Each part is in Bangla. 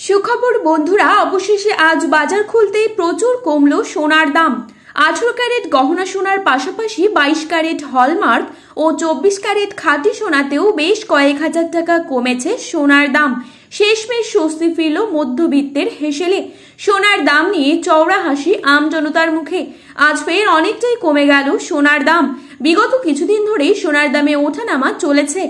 সুখবর বন্ধুরা, অবশেষে আজ বাজার খুলতেই প্রচুর কমলো সোনার দাম। 18 ক্যারেট গহনা সোনার পাশাপাশি 22 ক্যারেট হলমার্ক ও 24 ক্যারেট খাঁটি সোনাতেও বেশ কয়েক হাজার টাকা কমেছে সোনার দাম। শেষমেশ স্বস্তি ফিরল মধ্যবিত্তের হেসেলে। সোনার দাম নিয়ে চওড়া হাসি আম জনতার মুখে। আজ ফের অনেকটাই কমে গেল সোনার দাম। বিগত কিছুদিন ধরেই সোনার দামে ওঠানামা চলেছে।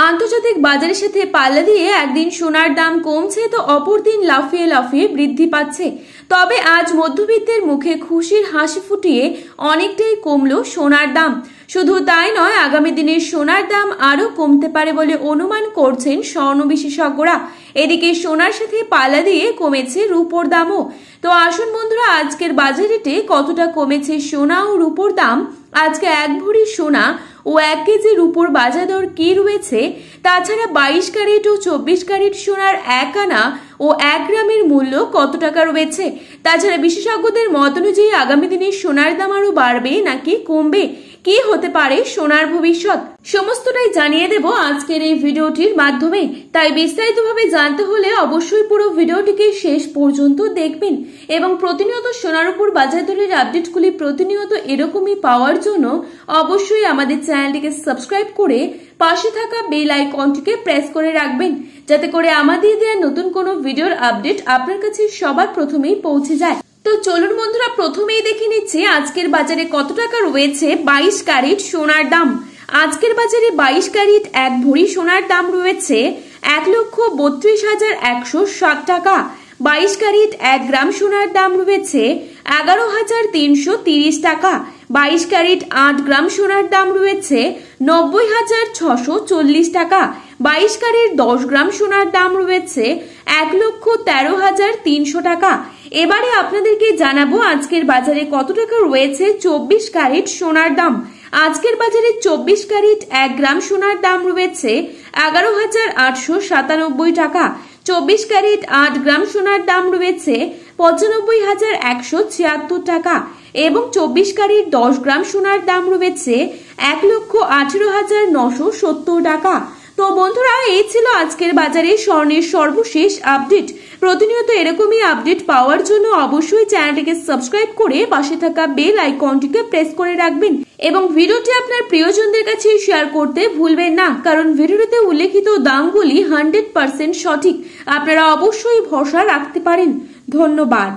আন্তর্জাতিক বাজারের সাথে পাল্লা দিয়ে একদিন সোনার দাম কমছে তো অপর দিন লাফিয়ে লাফিয়ে বৃদ্ধি পাচ্ছে। তবে আজ মধ্যবিত্তের মুখে খুশির হাসি ফুটিয়ে অনেকটাই কমলো সোনার দাম। শুধু তাই নয়, আগামী দিনে সোনার দাম আরো কমতে পারে বলে অনুমান করছেন স্বর্ণ বিশেষজ্ঞরা। এদিকে সোনার সাথে পাল্লা দিয়ে কমেছে রূপোর দামও। তো আসুন বন্ধুরা, আজকের বাজার রেটে কতটা কমেছে সোনা ও রূপোর দাম, আজকে 1 ভরি সোনা ও 1 কেজি রূপোর বাজার দর কি রয়েছে, তাছাড়া 22 ক্যারেট ও 24 ক্যারেট সোনার 1 আনা ও 1 গ্রামের মূল্য কত টাকা রয়েছে, তাছাড়া বিশেষজ্ঞদের মত অনুযায়ী আগামী দিনে সোনার দাম আরো বাড়বে নাকি কমবে, কি হতে পারে সোনার ভবিষ্যৎ, সমস্তটাই জানিয়ে দেব আজকের এই ভিডিওটির মাধ্যমে। তাই বিস্তারিতভাবে জানতে হলে অবশ্যই পুরো ভিডিওটিকে শেষ পর্যন্ত দেখবেন এবং প্রতিনিয়ত সোনার উপর বাজার দরের আপডেটগুলি প্রতিনিয়ত এরকমই পাওয়ার জন্য অবশ্যই আমাদের চ্যানেলটিকে সাবস্ক্রাইব করে পাশে থাকা বেল আইকনটিকে প্রেস করে রাখবেন, যাতে করে আমাদের দেওয়া নতুন কোনো ভিডিওর আপডেট আপনার কাছে সবার প্রথমেই পৌঁছে যায়। তো চলুন বন্ধুরা, প্রথমেই দেখে নিচ্ছি আজকের বাজারে কত টাকা রয়েছে 22 ক্যারেট সোনার দাম। আজকের বাজারে 22 ক্যারেট 1 ভরি সোনার দাম রয়েছে 1,32,160 টাকা। 22 ক্যারেট 1 গ্রাম সোনার দাম রয়েছে 11,330 টাকা। 22 ক্যারেট 8 গ্রাম সোনার দাম রয়েছে 90,640 টাকা। 22 ক্যারেট 10 গ্রাম সোনার দাম রয়েছে 1,13,300 টাকা। এবারে আপনাদেরকে জানাবো আজকের বাজারে কত টাকা রয়েছে 24 ক্যারেট সোনার দাম। আজকের বাজারে 24 ক্যারেট 1 গ্রাম সোনার দাম রয়েছে 11,897 টাকা। 24 ক্যারেট 8 গ্রাম সোনার দাম রয়েছে 95,176 টাকা এবং 24 ক্যারেট 10 গ্রাম সোনার দাম রয়েছে 1,18,970 টাকা। তো বন্ধুরা, এই ছিল আজকের বাজারে স্বর্ণের সর্বশেষ আপডেট। প্রতিনিয়ত এরকমই আপডেট পাওয়ার জন্য অবশ্যই চ্যানেলটিকে সাবস্ক্রাইব করে পাশে থাকা বেল আইকনটিকে প্রেস করে রাখবেন এবং ভিডিওটি আপনার প্রিয়জনদের কাছে শেয়ার করতে ভুলবেন না, কারণ ভিডিওতে উল্লেখিত দামগুলি 100% সঠিক। আপনারা অবশ্যই ভরসা রাখতে পারেন। ধন্যবাদ।